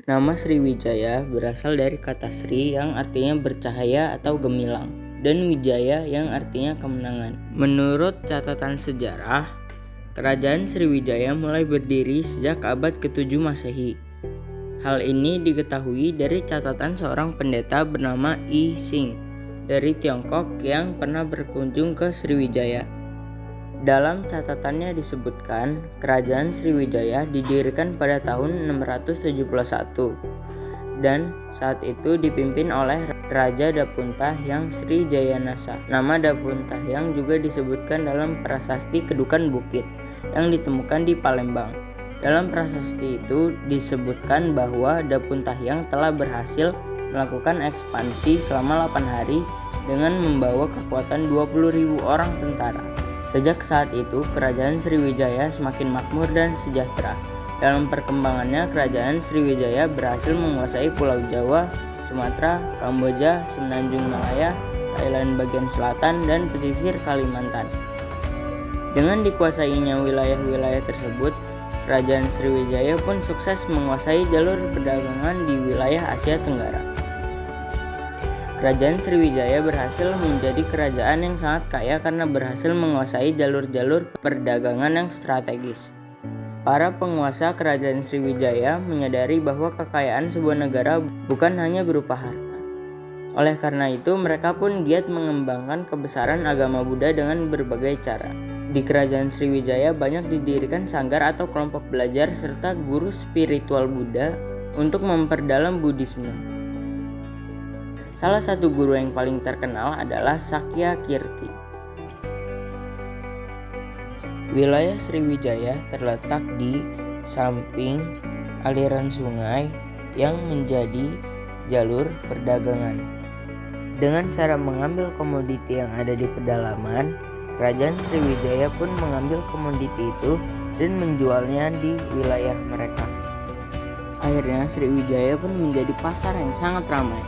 Nama Sriwijaya berasal dari kata Sri yang artinya bercahaya atau gemilang, dan Wijaya yang artinya kemenangan. Menurut catatan sejarah, Kerajaan Sriwijaya mulai berdiri sejak abad ke-7 Masehi. Hal ini diketahui dari catatan seorang pendeta bernama Yi Xing dari Tiongkok yang pernah berkunjung ke Sriwijaya. Dalam catatannya disebutkan, Kerajaan Sriwijaya didirikan pada tahun 671 dan saat itu dipimpin oleh Raja Dapuntahyang Sri Jayanasa. Nama Dapuntahyang juga disebutkan dalam prasasti Kedukan Bukit yang ditemukan di Palembang. Dalam prasasti itu disebutkan bahwa Dapuntahyang telah berhasil melakukan ekspansi selama 8 hari dengan membawa kekuatan 20.000 orang tentara. Sejak saat itu, Kerajaan Sriwijaya semakin makmur dan sejahtera. Dalam perkembangannya, Kerajaan Sriwijaya berhasil menguasai Pulau Jawa, Sumatera, Kamboja, Semenanjung Malaya, Thailand bagian selatan, dan pesisir Kalimantan. Dengan dikuasainya wilayah-wilayah tersebut, Kerajaan Sriwijaya pun sukses menguasai jalur perdagangan di wilayah Asia Tenggara. Kerajaan Sriwijaya berhasil menjadi kerajaan yang sangat kaya karena berhasil menguasai jalur-jalur perdagangan yang strategis. Para penguasa Kerajaan Sriwijaya menyadari bahwa kekayaan sebuah negara bukan hanya berupa harta. Oleh karena itu, mereka pun giat mengembangkan kebesaran agama Buddha dengan berbagai cara. Di Kerajaan Sriwijaya banyak didirikan sanggar atau kelompok belajar serta guru spiritual Buddha untuk memperdalam Buddhisme. Salah satu guru yang paling terkenal adalah Sakya Kirti. Wilayah Sriwijaya terletak di samping aliran sungai yang menjadi jalur perdagangan. Dengan cara mengambil komoditi yang ada di pedalaman, Kerajaan Sriwijaya pun mengambil komoditi itu dan menjualnya di wilayah mereka. Akhirnya Sriwijaya pun menjadi pasar yang sangat ramai.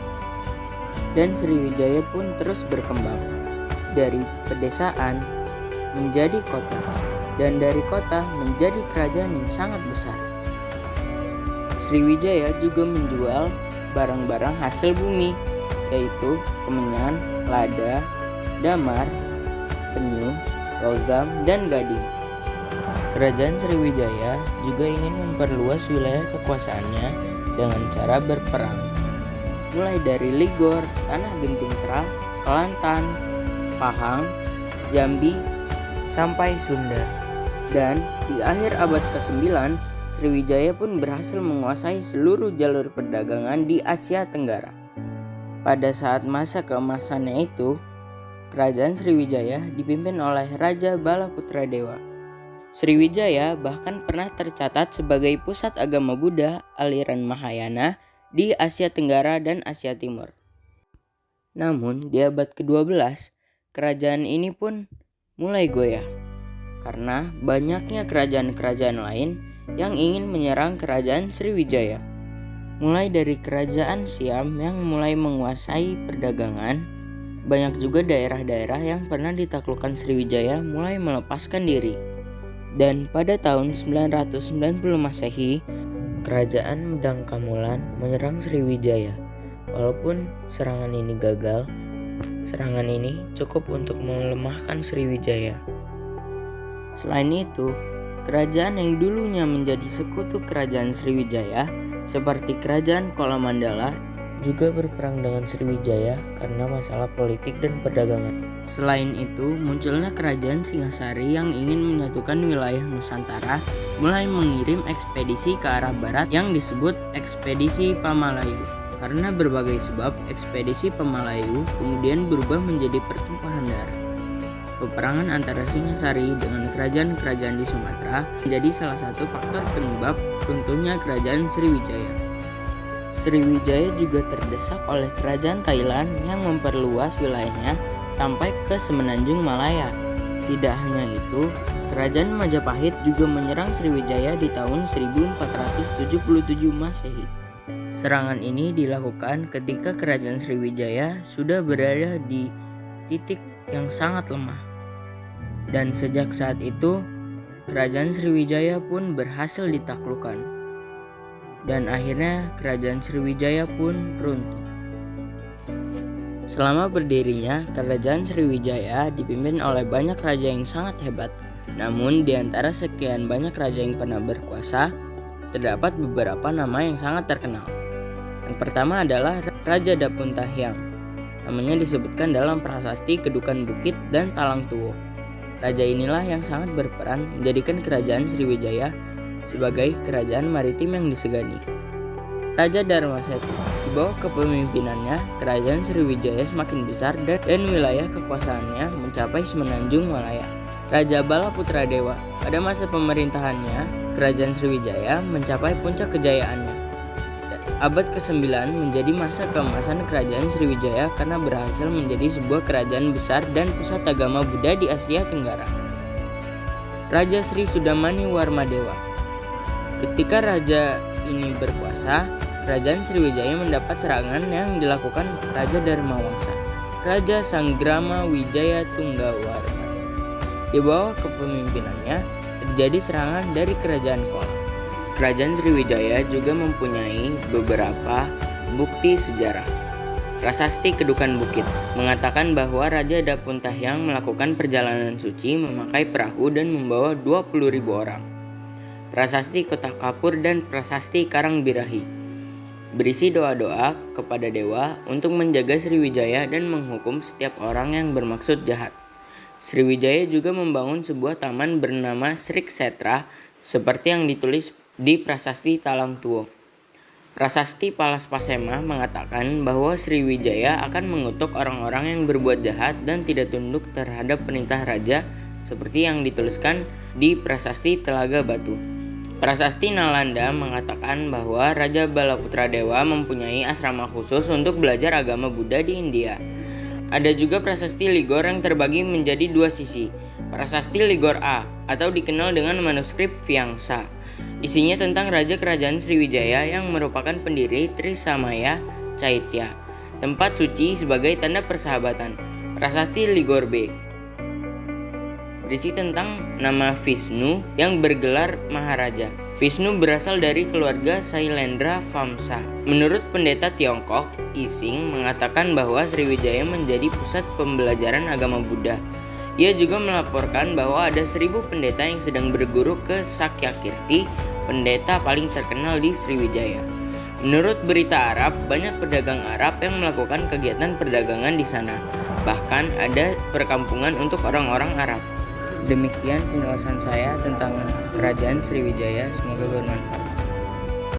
Dan Sriwijaya pun terus berkembang dari pedesaan menjadi kota dan dari kota menjadi kerajaan yang sangat besar. Sriwijaya juga menjual barang-barang hasil bumi yaitu kemenyan, lada, damar, penyu, logam, dan gading. Kerajaan Sriwijaya juga ingin memperluas wilayah kekuasaannya dengan cara berperang. Mulai dari Ligor, Tanah Genting Terah, Kelantan, Pahang, Jambi, sampai Sunda. Dan di akhir abad ke-9, Sriwijaya pun berhasil menguasai seluruh jalur perdagangan di Asia Tenggara. Pada saat masa keemasannya itu, Kerajaan Sriwijaya dipimpin oleh Raja Balaputradewa. Sriwijaya bahkan pernah tercatat sebagai pusat agama Buddha aliran Mahayana di Asia Tenggara dan Asia Timur. Namun di abad ke-12, kerajaan ini pun mulai goyah karena banyaknya kerajaan-kerajaan lain yang ingin menyerang Kerajaan Sriwijaya. Mulai dari Kerajaan Siam yang mulai menguasai perdagangan, banyak juga daerah-daerah yang pernah ditaklukkan Sriwijaya mulai melepaskan diri. Dan pada tahun 990 Masehi, Kerajaan Medang Kamulan menyerang Sriwijaya. Walaupun serangan ini gagal, serangan ini cukup untuk melemahkan Sriwijaya. Selain itu, kerajaan yang dulunya menjadi sekutu Kerajaan Sriwijaya seperti Kerajaan Kolamandala juga berperang dengan Sriwijaya karena masalah politik dan perdagangan. Selain itu, munculnya Kerajaan Singasari yang ingin menyatukan wilayah Nusantara mulai mengirim ekspedisi ke arah barat yang disebut Ekspedisi Pamalayu. Karena berbagai sebab, Ekspedisi Pamalayu kemudian berubah menjadi pertumpahan darah. Peperangan antara Singasari dengan kerajaan-kerajaan di Sumatera menjadi salah satu faktor penyebab runtuhnya Kerajaan Sriwijaya. Sriwijaya juga terdesak oleh Kerajaan Thailand yang memperluas wilayahnya sampai ke Semenanjung Malaya. Tidak hanya itu, Kerajaan Majapahit juga menyerang Sriwijaya di tahun 1477 Masehi. Serangan ini dilakukan ketika Kerajaan Sriwijaya sudah berada di titik yang sangat lemah. Dan sejak saat itu, Kerajaan Sriwijaya pun berhasil ditaklukkan. dan akhirnya kerajaan Sriwijaya pun runtuh. Selama berdirinya, kerajaan Sriwijaya dipimpin oleh banyak raja yang sangat hebat. Namun di antara sekian banyak raja yang pernah berkuasa, terdapat beberapa nama yang sangat terkenal. Yang pertama adalah Raja Dapuntahiang. Namanya disebutkan dalam prasasti Kedukan Bukit dan Talang Tuwo. Raja inilah yang sangat berperan menjadikan kerajaan Sriwijaya sebagai kerajaan maritim yang disegani. Raja Darmasetu. Di bawah kepemimpinannya, kerajaan Sriwijaya semakin besar dan wilayah kekuasaannya mencapai semenanjung Malaya. Raja Balaputra Dewa. Pada masa pemerintahannya, kerajaan Sriwijaya mencapai puncak kejayaannya. Abad ke-9 menjadi masa keemasan kerajaan Sriwijaya karena berhasil menjadi sebuah kerajaan besar dan pusat agama Buddha di Asia Tenggara. Raja Sri Sudamani Warmadewa. Ketika raja ini berkuasa, kerajaan Sriwijaya mendapat serangan yang dilakukan Raja Dharmawangsa, Raja Sanggrama Wijaya Tunggawarma. Di bawah kepemimpinannya terjadi serangan dari kerajaan Kola. Kerajaan Sriwijaya juga mempunyai beberapa bukti sejarah. Prasasti Kedukan Bukit mengatakan bahwa Raja Dapuntahiang melakukan perjalanan suci memakai perahu dan membawa 20.000 orang. Prasasti Kota Kapur dan Prasasti Karangbirahi berisi doa-doa kepada dewa untuk menjaga Sriwijaya dan menghukum setiap orang yang bermaksud jahat. Sriwijaya juga membangun sebuah taman bernama Srik Setra seperti yang ditulis di Prasasti Talang Tuwo. Prasasti Palaspasema mengatakan bahwa Sriwijaya akan mengutuk orang-orang yang berbuat jahat dan tidak tunduk terhadap perintah raja seperti yang dituliskan di Prasasti Telaga Batu. Prasasti Nalanda mengatakan bahwa Raja Balaputra Dewa mempunyai asrama khusus untuk belajar agama Buddha di India. Ada juga Prasasti Ligor yang terbagi menjadi dua sisi. Prasasti Ligor A atau dikenal dengan manuskrip Vyangsa. Isinya tentang Raja Kerajaan Sriwijaya yang merupakan pendiri Trisamaya Caitya, tempat suci sebagai tanda persahabatan. Prasasti Ligor B berisi tentang nama Vishnu yang bergelar Maharaja. Vishnu berasal dari keluarga Sailendra Vamsa. Menurut pendeta Tiongkok, Ising mengatakan bahwa Sriwijaya menjadi pusat pembelajaran agama Buddha. Ia juga melaporkan bahwa ada 1.000 pendeta yang sedang berguru ke Sakyakirti, pendeta paling terkenal di Sriwijaya. Menurut berita Arab, banyak pedagang Arab yang melakukan kegiatan perdagangan di sana. Bahkan ada perkampungan untuk orang-orang Arab. Demikian penjelasan saya tentang kerajaan Sriwijaya, semoga bermanfaat.